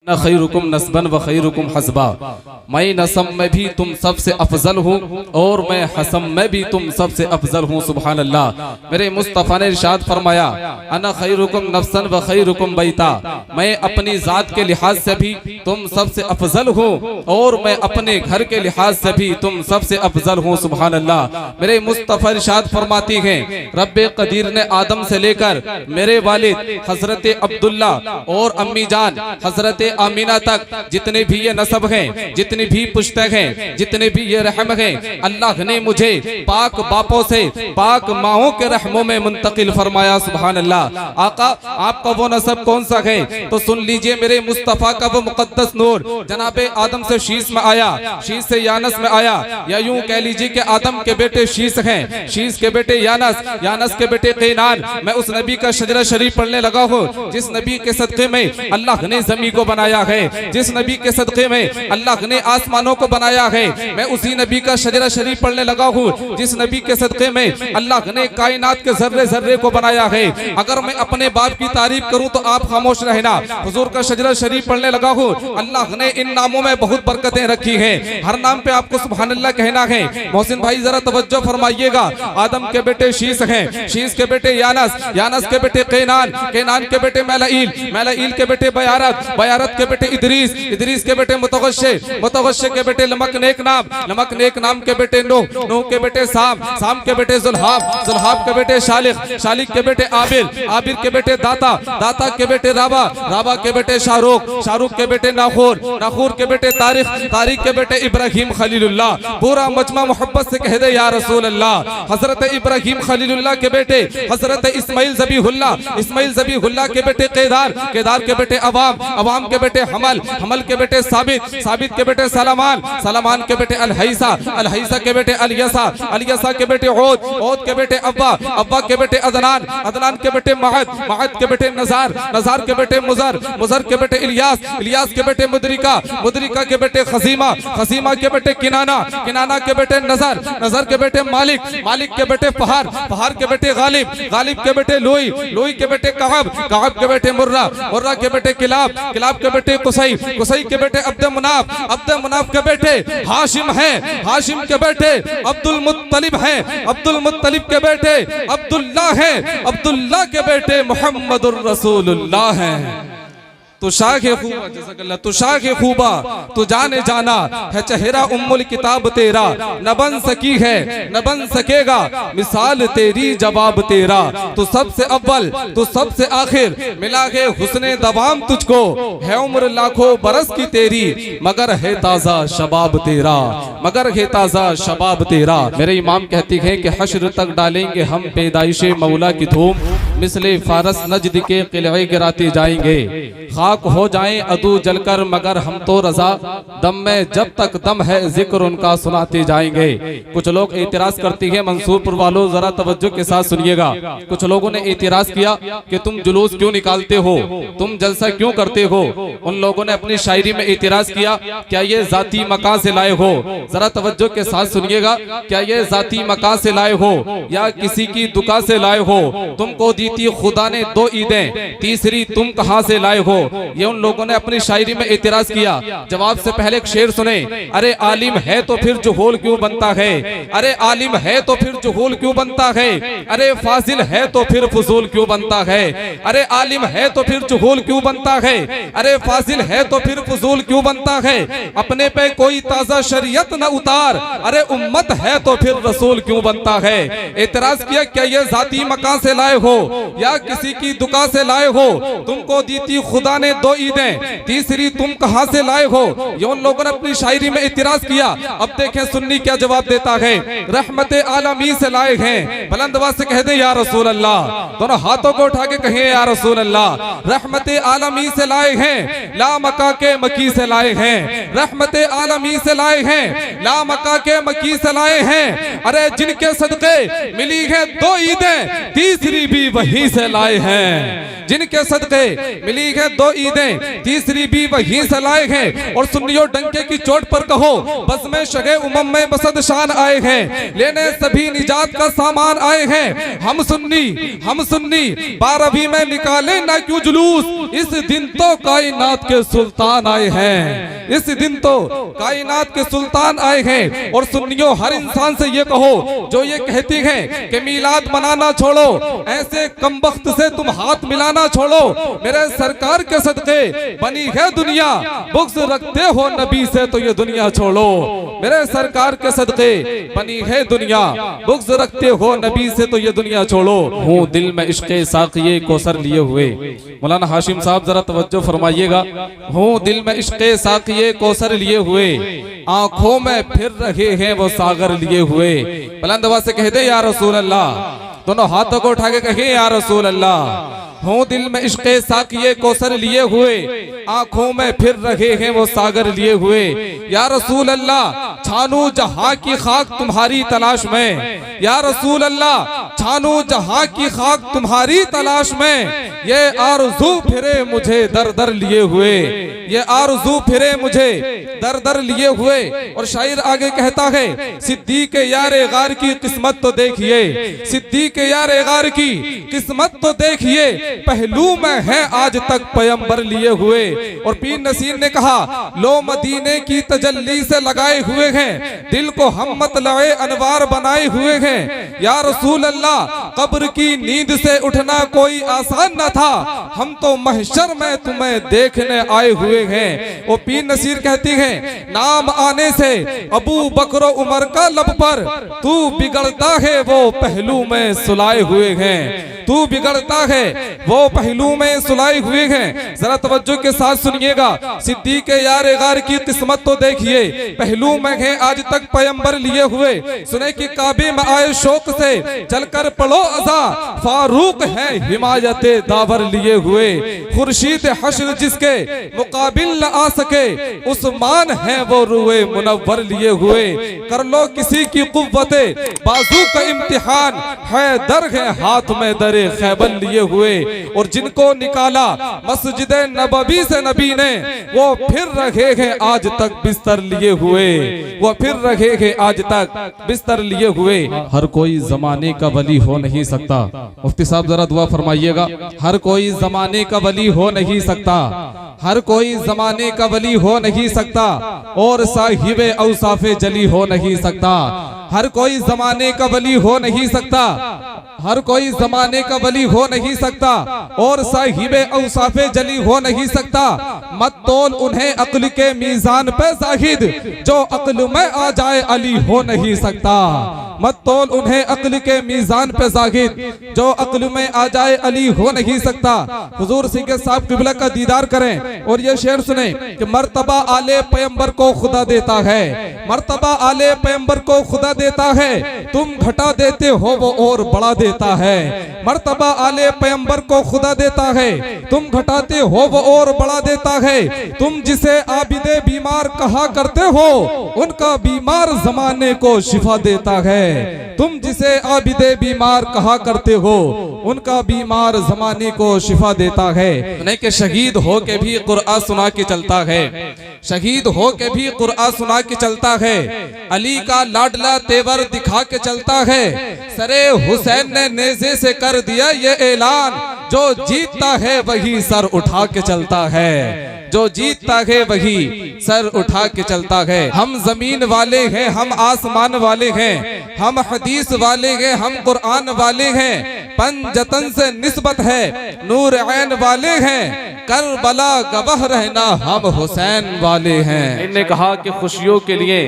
खैरुकुम नस्बन व खैरुकुम हस्बा, मैं नसब में भी तुम सबसे अफजल हूँ और मैं हसम में भी तुम सबसे अफजल हूँ। सुभान अल्लाह। मेरे मुस्तफ़ा ने इरशाद फरमाया, अना खैरुकुम नफ्सन व खैरुकुम बैता, मैं अपनी ज़ात के लिहाज से भी तुम सबसे अफजल हूँ और मैं अपने घर के लिहाज से भी तुम सबसे अफजल हूँ। सुभान अल्लाह। मेरे मुस्तफ़ा इरशाद फरमाती हैं, रब्बे कदीर ने आदम से लेकर मेरे वालिद हजरत अब्दुल्ला और अम्मी जान हजरत आमीना तक जितने भी ये नसब हैं, जितने भी पुश्तक हैं, जितने भी ये रहम हैं, अल्लाह ने मुझे पाक बापों से पाक माओं के रहमों में मुंतकिल फरमाया। सुभान अल्लाह। आका आपका वो नसब कौन सा है? तो सुन लीजिए, मेरे मुस्तफ़ा का वो मुकद्दस नूर जनाबे आदम से शीश में आया, शीश से यानस में आया, या यूं कह लीजिए कि आदम के बेटे शीश हैं, शीश के बेटे यानस, यानस के बेटे कैनान। मैं उस नबी का शजरा शरीफ पढ़ने लगा हूँ जिस नबी के सदक़े में अल्लाह ने ज़मीन को बनाया है, जिस नबी के सदक़े में अल्लाह ने आसमानों को बनाया है। मैं उसी नबी का शजरा शरीफ पढ़ने लगा हूँ जिस नबी के सदक़े में अल्लाह ने कायनात के जर्रे जर्रे को बनाया है। अगर मैं अपने बाप की तारीफ करूँ तो आप खामोश रहना। हुजूर का शजरा शरीफ पढ़ने लगा हूँ। अल्लाह ने इन नामों में बहुत बरकतें रखी हैं, हर नाम पे आपको सुभान अल्लाह कहना है। मोहसिन भाई जरा तवज्जो फरमाइएगा। आदम के बेटे शीश हैं, शीश के बेटे यानस, यानस के बेटे कैनान, कैनान के बेटे मैलाइल, मैलाइल के बेटे बयारत, बयारत के बेटे इदरीस, इदरीस के बेटे मुतगश्शे, मुतगश्शे के बेटे लमक नेक नाम, लमक नेक नाम के बेटे नूह, नूह के बेटे साम, साम के बेटे जुल्हाब, जुल्हाब के बेटे शालिक, शालिक के बेटे आबिर, आबिर के बेटे दाता, दाता के बेटे राबा, राबा के बेटे शाहरुख, शाहरुख के बेटे नाखूर, नाखूर के बेटे तारिक, तारिक के बेटे इब्राहिम खलीलुल्लाह। पूरा मजमा मोहब्बत से कह दे या रसूल अल्लाह। हजरत इब्राहिम खलीलुल्लाह के बेटे हजरत इस्माइल ज़बीहुल्लाह, इस्माइल ज़बीहुल्लाह के बेटे केदार, केदार के बेटे अवाम, अवाम के बेटे हमल, हमल के बेटे साबित, साबित के बेटे सलामान, सलामान के बेटे अलहैसा, अलहैसा के बेटे अलियसा, अलियसा के बेटे ओद, ओद के बेटे अब्बा, अब्बा के बेटे अदनान, अदनान के बेटे महद, महद के बेटे नजार, नजार के बेटे मुजर, मुजर के बेटे इलियास, इलियास के बेटे मुदरिका, मुदरिका के बेटे खजीमा, खजीमा के बेटे किनाना, किनाना के बेटे नजर, नजर के बेटे मालिक, मालिक के बेटे फहार, फहार के बेटे गालिब, गालिब के बेटे लोई, लोई के बेटे कहब, कहब के बेटे मुर्रा, मुर्रा के बेटे किलाब, किलाब के बेटे कुसई, कुसई के बेटे अब्द मुनाफ, अब्द मुनाफ के बेटे हाशिम हैं, हाशिम के बेटे अब्दुल मुत्तलिब हैं, अब्दुल मुत्तलिब के बेटे अब्दुल्लाह हैं, अब्दुल्लाह के बेटे मुहम्मदुर रसूलुल्लाह हैं। तो शाखे खूबा, तो शाखे खूबा तो जाने जाना है चेहरा उम्मुल किताब तेरा, न बन सकी है न बन सकेगा मिसाल तेरी जवाब तेरा। तो सबसे अव्वल तो सबसे आखिर मिला है हुस्ने दवाम तुझको, है उम्र लाखों बरस की तेरी मगर है ताजा शबाब तेरा, मगर है ताजा शबाब तेरा। मेरे इमाम कहती है कि हश्र तक डालेंगे हम पैदाइशे मौला की धूम, मिसले फारस नजद के किले गिराते जाएंगे, खाक हो जाएं अदू जलकर मगर हम तो रजा, दम में जब तक दम है जिक्र उनका सुनाते जाएंगे। कुछ लोग एतराज करती है, मंसूरपुर वालों जरा तवज्जो के साथ सुनिएगा। कुछ लोगों ने एतराज किया कि तुम जुलूस क्यों निकालते हो, तुम जलसा क्यों करते हो। उन लोगों ने अपनी शायरी में एतराज किया, क्या ये जाती मकान से लाए हो? जरा तवज्जो के साथ सुनिएगा, क्या ये जाती मकान से लाए हो या किसी की दुकान से लाए हो? तुमको दी थी खुदा ने दो ईदें, तीसरी तुम कहां से लाए हो? ये उन लोगों ने अपनी शायरी में एतराज किया। जवाब से पहले एक शेर सुने, अरे आलिम है तो फिर जुहूल क्यों बनता है, अरे आलिम है तो फिर जुहूल क्यों बनता है, अरे फाजिल है तो फिर फजूल क्यों बनता है, अरे आलिम है तो फिर जुहूल क्यों बनता है, अरे फाजिल है तो फिर फजूल क्यों बनता है। अपने पे कोई ताजा शरीयत न उतार, अरे उम्मत है तो फिर रसूल क्यों बनता है। एतराज किया, क्या ये जाती मकान से लाए हो या किसी की दुकान से लाए हो? तुमको दी थी खुदा ने दो ईदें, तीसरी तुम कहां से लाए हो? ये उन लोगों ने अपनी शायरी में इतिराज किया। अब देखें सुन्नी क्या जवाब देता है, रहमते आलमी से लाए हैं। बुलंद आवाज से कह दे या रसूल अल्लाह, दोनों हाथों को उठा के कहें या रसूल अल्लाह। रहमते आलमी से लाए हैं, ला मका के मकी से लाए हैं, रहमते आलमी से लाए हैं, ला मका के मकी से लाए हैं। अरे जिनके सदके मिली है दो ईदें, तीसरी भी वही वहीं से लाए हैं, जिनके सदके मिली है 2 ईदें, तीसरी भी वहीं से लाए हैं। और सुन्नियों डंके की चोट पर कहो बस में शगे उमम में बसद शान आए हैं, लेने सभी निजात का सामान आए हैं। हम सुन्नी 12वीं में निकाले ना क्यों जुलूस, इस दिन तो कायनात के सुल्तान आए हैं, इस दिन तो कायनात के सुल्तान आए हैं। और सुन्नियों हर इंसान से ये कहो जो ये कहती है कि मीलाद मनाना छोड़ो, ऐसे कमबख्त से तुम हाथ मिलाना छोड़ो। मेरे सरकार के सदके बनी है दुनिया, बुग़्ज़ रखते हो नबी से तो ये दुनिया छोड़ो। मेरे सरकार के सदके बनी है दुनिया, बुग़्ज़ रखते हो नबी से तो ये दुनिया छोड़ो। हूँ दिल में इश्क़े साक़िए कौसर लिए हुए, मौलाना हाशिम साहब जरा तवज्जो फरमाइएगा। हूँ दिल में इश्क़े साक़िए कौसर लिए हुए, आंखों में फिर रहे हैं वो सागर लिए हुए। बुलंद आवाज़ से कह दे या रसूल अल्लाह, दोनों हाथों को उठा के कहे या रसूल अल्लाह। हूँ दिल में इश्क़े साक़िए कौसर लिए हुए, आंखों में फिर रहे हैं वो सागर लिए हुए। या रसूल अल्लाह छानू जहां की खाक तुम्हारी तलाश में, या रसूल अल्लाह छानू जहां की खाक तुम्हारी तलाश में। ये आरज़ू फिरे मुझे दर दर लिए हुए, ये आरज़ू फिरे मुझे दर दर लिए हुए। और शायर आगे कहता है सिद्दीक़ यारे गार की किस्मत तो देखिए, सिद्दीक़ यारे गार की किस्मत तो देखिए, पहलू में है आज तक पैगंबर लिए हुए। और पीर नसीर ने कहा लो मदीने की तजल्ली से लगाए हुए हैं, दिल को हम मतलए अनवार बनाए हुए हैं। या रसूल अल्लाह कब्र की नींद से उठना कोई आसान न था, हम तो महशर में तुम्हें देखने आए हुए हैं। वो पीर नसीर कहती है नाम आने से अबू बकर उमर का लब पर, तू बिगड़ता है वो पहलू में सुलाए हुए हैं, तू बिगड़ता है वो पहलू में सुलाए हुए हैं। जरा तवज्जो के साथ सुनिएगा, सिद्दीक़ यारे गार की किस्मत तो देखिए, पहलू में है आज तक पैगंबर लिए हुए। सुने कि काबे में आए शौक से चलकर पढ़ो अज़ा, फारूक है हिमायते दावर लिए हुए। खुर्शीद हश्र जिसके मुकाबिल न आ सके, उस्मान है वो रुए मुनव्वर लिए हुए। कर लो किसी की कुव्वते बाजू का इम्तिहान, है दर है हाथ में दरे खैबर लिए हुए। और जिनको निकाला मस्जिद नबवी से नबी ने, वो फिर रखे हैं आज तक बिस्तर लिए हुए, वो फिर रखे हैं आज तक बिस्तर लिए हुए। हर कोई जमाने का वली हो नहीं सकता, मुफ्ती साहब जरा दुआ फरमाइएगा। हर कोई जमाने का वली हो नहीं सकता, हर कोई जमाने का वली हो नहीं सकता, और साहिबे औसाफे जली हो नहीं सकता। हर कोई जमाने का वली हो नहीं सकता, हर कोई जमाने का वली हो नहीं सकता, और साहिबे औसाफे जली हो नहीं सकता। मत तोल उन्हें अक्ल के मीजान पे जाहिद, जो अक्ल में आ जाए अली हो नहीं सकता। मत तोल उन्हें अक्ल के मीजान पे जाहिद, जो अक्ल में आ जाए अली हो नहीं सकता। हुजूर सिंह साहब किबला का दीदार करें और ये शेर सुने कि मर्तबा आले पैगंबर को खुदा देता है, मर्तबा आले पैगंबर को खुदा देता है, तुम घटा देते हो वो और बढ़ा देता है। मर्तबा आले पैगंबर को खुदा देता है, तुम घटाते हो वो और बढ़ा देता है। तुम जिसे आबिदे बीमार कहा करते हो, उनका बीमार जमाने को शिफा देता है। तुम जिसे आबिदे बीमार कहा करते हो, उनका बीमार जमाने को शिफा देता है। नहीं कि शहीद हो के भी कुरान सुना के चलता है, शहीद हो के भी कुरान सुना के चलता है। अली का लाडला तेवर दिखा के चलता है। सरे हुसैन ने नेज़े से कर दिया ये ऐलान, जो जीतता है वही सर उठा के चलता है, जो जीतता है वही सर उठा के चलता है। हम जमीन वाले हैं, हम आसमान वाले हैं, हम हदीस वाले हैं, हम कुरान वाले हैं। पंजतन से निस्बत है, नूर ऐन वाले हैं, करबला गवाह रहना हम हुसैन वाले हैं। इन्होंने कहा कि खुशियों के लिए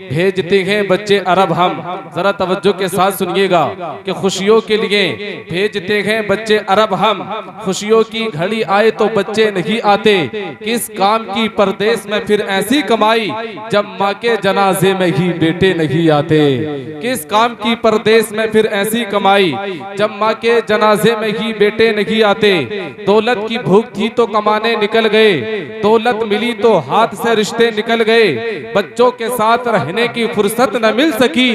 भेजते हैं बच्चे अरब हम। जरा तवज्जो के साथ सुनिएगा कि खुशियों के लिए भेजते हैं बच्चे अरब हम। खुशियों की घड़ी आए तो बच्चे नहीं आते, किस काम की परदेश में फिर ऐसी कमाई, जब माँ के जनाजे में ही बेटे नहीं आते। किस काम की परदेश में फिर ऐसी कमाई, जब माँ के जनाजे में ही बेटे नहीं आते। दौलत की भूख थी तो कमाने निकल गए, दौलत मिली तो हाथ से रिश्ते निकल गए, बच्चों के साथ रहने की फुर्सत न मिल सकी,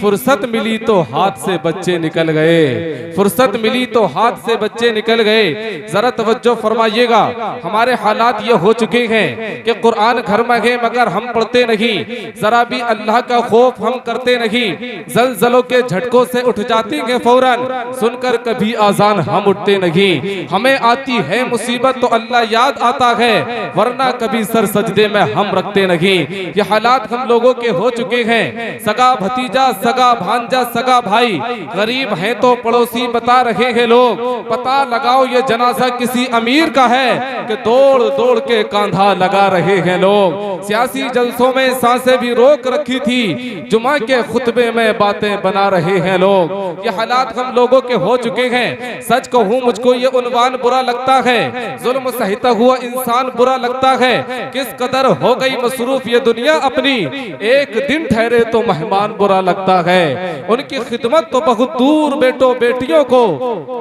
फुर्सत मिली तो हाथ से बच्चे निकल गए, फुर्सत मिली तो हाथ से बच्चे निकल गए। जरा तवज्जो फरमाइएगा, हमारे हालात ये हो चुके हैं कि कुरान घर में है मगर हम पढ़ते नहीं, जरा भी अल्लाह का खौफ हम करते नहीं, जलजलों के झटकों से उठ जाते हैं फौरन, सुनकर कभी आजान हम उठते नहीं, हमें आती है मुसीबत तो अल्लाह याद आता है, वरना कभी सर सजदे में हम रखते नहीं। ये हालात हम लोगों के हो चुके हैं। सगा भतीजा, सगा भांजा, सगा भाई, गरीब है तो पड़ोसी बता रहे हैं लोग, पता लगाओ ये जनाजा किसी अमीर का है कि दौड़ दौड़ के कांधा लगा रहे हैं लोग। सियासी जलसों में सांसें भी रोक रखी थी, जुमा के खुतबे में बातें बना रहे हैं लोग। ये हालात हम लोगों के हो चुके हैं। सच कहूं मुझको ये उन्वान बुरा लगता है, जुल्म सहता हुआ इंसान बुरा लगता है, किस कदर हो गई मसरूफ ये दुनिया अपनी, एक दिन ठहरे तो मेहमान बुरा लगता है, उनकी खिदमत तो बहुत दूर बेटों बेटियों को,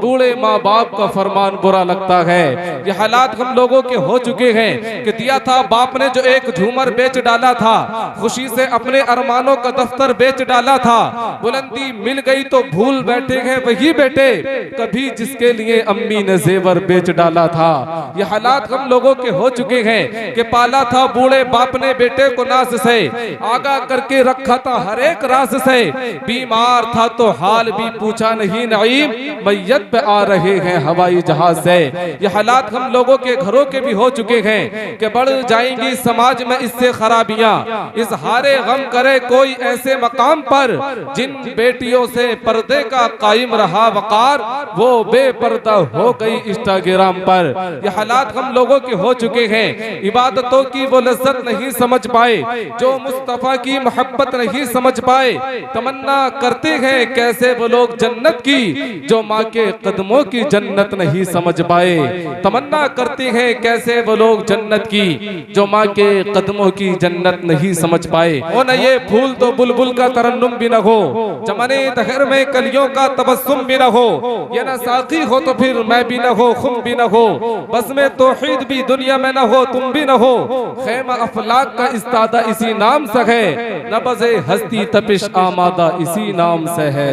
बूढ़े माँ बाप का फरमान बुरा लगता है। ये हालात हम लोगों के हो चुके हैं कि दिया था बाप ने जो एक झूमर बेच डाला था, खुशी से अपने अरमानों का दफ्तर बेच डाला था, बुलंदी मिल गई तो भूल बैठे हैं वही बेटे कभी जिसके लिए अम्मी ने जेवर बेच डाला था। ये हालात हम लोगों के हो चुके हैं कि पाला था बूढ़े बाप ने बेटे को नास से, आगा करके रखा था हर एक रास से, बीमार था तो हाल भी पूछा नहीं नईम, मैयत पे आ रहे हैं हवाई जहाज से। ये हालात हम लोगों के घरों के भी हो चुके हैं कि बढ़ जाएंगी समाज में इससे खराबियां, इस हारे गम करे कोई ऐसे मकाम पर, जिन बेटियों से पर्दे का कायम रहा वकार, वो बेपर्दा हो गई इंस्टाग्राम पर। ये हालात हम लोगों के हो चुके हैं। इबादतों की वो लज्जत नहीं समझ पाए, जो मुस्तफा की मोहब्बत नहीं समझ पाए, तमन्ना करते हैं कैसे वो लोग जन्नत की, जो माँ के कदमों की जन्नत नहीं समझ पाए, तमन्ना करते हैं कैसे वो लोग जन्नत की, जो माँ के कदमों की जन्नत नहीं समझ पाए। ओ न ये फूल तो बुलबुल का तरन्नुम भी न हो, चमने दहर में कलियों का तबस्सुम भी न हो, ये न साकी हो तो फिर मैं भी न हो, खुम भी न हो, बस में तौहीद भी दुनिया में न हो, तुम भी न हो, खैमा अफलाक का इस्तादा इसी नाम से है, नबज़े हस्ती तपिश आमादा इसी नाम से है।